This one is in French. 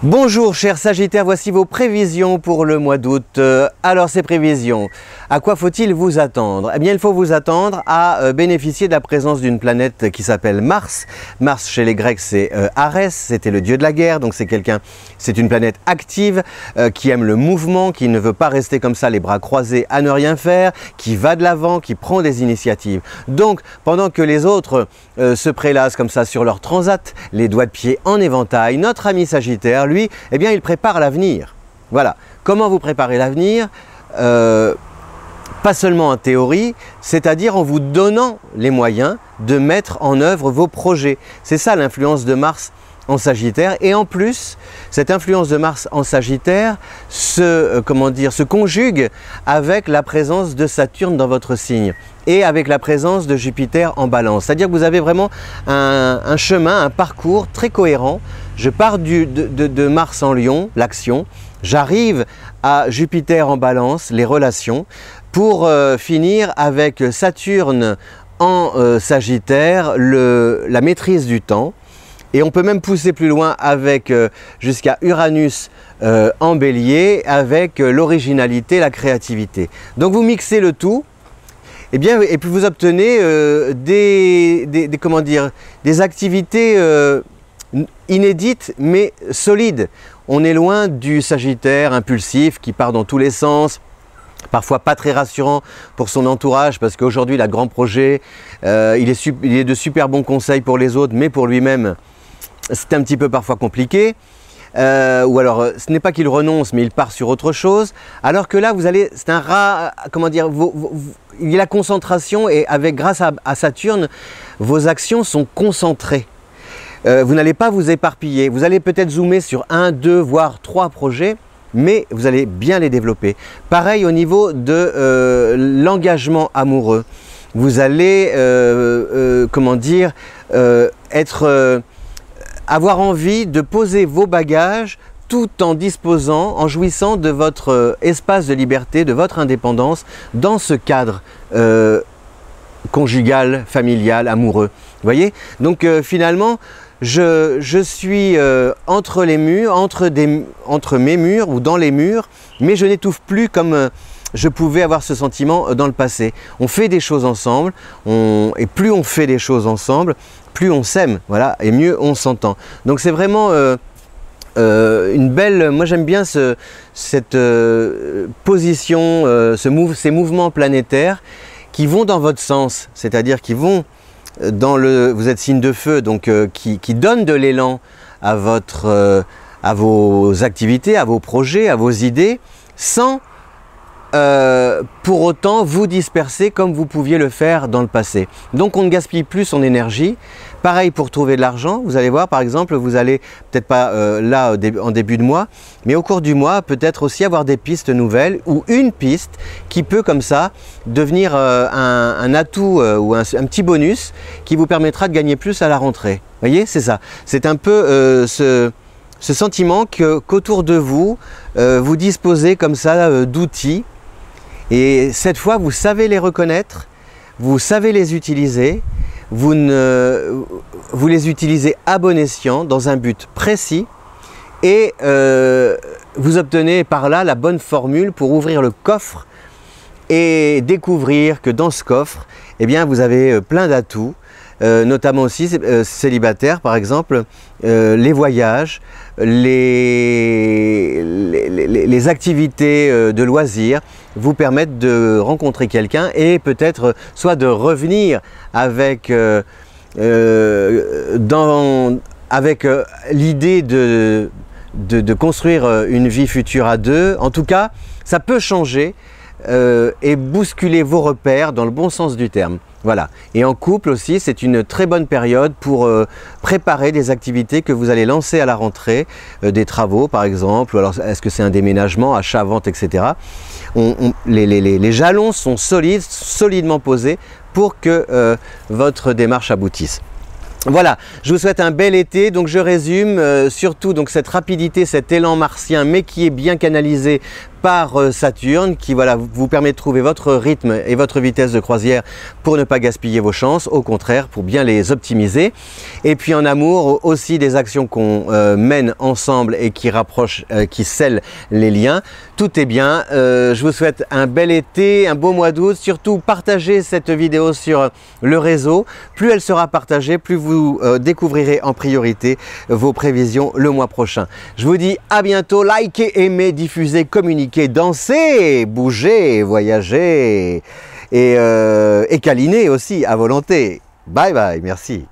Bonjour chers Sagittaires, voici vos prévisions pour le mois d'août. Alors ces prévisions, à quoi faut-il vous attendre? Eh bien il faut vous attendre à bénéficier de la présence d'une planète qui s'appelle Mars. Mars chez les Grecs c'est Arès, c'était le dieu de la guerre, donc c'est une planète active qui aime le mouvement, qui ne veut pas rester comme ça les bras croisés à ne rien faire, qui va de l'avant, qui prend des initiatives. Donc pendant que les autres se prélassent comme ça sur leur transat, les doigts de pied en éventail, notre ami Sagittaire, lui, eh bien, il prépare l'avenir. Voilà. Comment vous préparez l'avenir? Pas seulement en théorie, c'est-à-dire en vous donnant les moyens de mettre en œuvre vos projets. C'est ça l'influence de Mars en Sagittaire. Et en plus, cette influence de Mars en Sagittaire se conjugue avec la présence de Saturne dans votre signe et avec la présence de Jupiter en Balance. C'est-à-dire que vous avez vraiment un chemin, un parcours très cohérent. Je pars de Mars en Lion, l'action, j'arrive à Jupiter en Balance, les relations, pour finir avec Saturne en Sagittaire, la maîtrise du temps. Et on peut même pousser plus loin avec jusqu'à Uranus en Bélier, avec l'originalité, la créativité. Donc vous mixez le tout, et puis vous obtenez des activités inédites mais solides. On est loin du Sagittaire impulsif qui part dans tous les sens, parfois pas très rassurant pour son entourage parce qu'aujourd'hui il a de grands projets, il est de super bons conseils pour les autres, mais pour lui-même c'est un petit peu parfois compliqué. Ou alors ce n'est pas qu'il renonce mais il part sur autre chose, alors que là vous allez, c'est un rat, il y a la concentration et grâce à Saturne vos actions sont concentrées. Vous n'allez pas vous éparpiller, vous allez peut-être zoomer sur 1, 2, voire 3 projets, mais vous allez bien les développer. Pareil au niveau de l'engagement amoureux, vous allez avoir envie de poser vos bagages tout en disposant, en jouissant de votre espace de liberté, de votre indépendance dans ce cadre conjugal, familial, amoureux. Vous voyez? Donc finalement, je suis entre les murs, entre mes murs ou dans les murs, mais je n'étouffe plus comme je pouvais avoir ce sentiment dans le passé. On fait des choses ensemble, et plus on fait des choses ensemble, plus on s'aime, voilà, et mieux on s'entend. Donc c'est vraiment une belle... Moi j'aime bien cette position, ces mouvements planétaires qui vont dans votre sens, c'est-à-dire qui vont vous êtes signe de feu, donc qui donne de l'élan à vos activités, à vos projets, à vos idées, sans pour autant vous disperser comme vous pouviez le faire dans le passé. Donc on ne gaspille plus son énergie. Pareil pour trouver de l'argent, vous allez voir par exemple, vous allez peut-être pas là en début de mois, mais au cours du mois peut-être aussi avoir des pistes nouvelles ou une piste qui peut comme ça devenir un atout ou un petit bonus qui vous permettra de gagner plus à la rentrée. Vous voyez, c'est ça. C'est un peu ce sentiment qu'autour de vous, vous disposez comme ça d'outils. Et cette fois, vous savez les reconnaître, vous savez les utiliser, vous les utilisez à bon escient, dans un but précis, et vous obtenez par là la bonne formule pour ouvrir le coffre et découvrir que dans ce coffre, eh bien, vous avez plein d'atouts, notamment aussi célibataires par exemple, les voyages, les activités de loisirs vous permettent de rencontrer quelqu'un et peut-être soit de revenir avec l'idée de construire une vie future à deux. En tout cas, ça peut changer et bousculer vos repères dans le bon sens du terme. Voilà. Et en couple aussi, c'est une très bonne période pour préparer des activités que vous allez lancer à la rentrée, des travaux par exemple, ou alors est-ce que c'est un déménagement, achat, vente, etc. Les jalons sont solidement posés pour que votre démarche aboutisse. Voilà, je vous souhaite un bel été, donc je résume, surtout donc cette rapidité, cet élan martien, mais qui est bien canalisé par Saturne qui voilà, vous permet de trouver votre rythme et votre vitesse de croisière pour ne pas gaspiller vos chances, au contraire pour bien les optimiser. Et puis en amour aussi des actions qu'on mène ensemble et qui rapprochent, qui scellent les liens. Tout est bien. Je vous souhaite un bel été, un beau mois d'août. Surtout partagez cette vidéo sur le réseau. Plus elle sera partagée, plus vous découvrirez en priorité vos prévisions le mois prochain. Je vous dis à bientôt. Likez, aimez, diffusez, communiquez, dansez, bougez, voyagez et câlinez aussi à volonté. Bye bye, merci.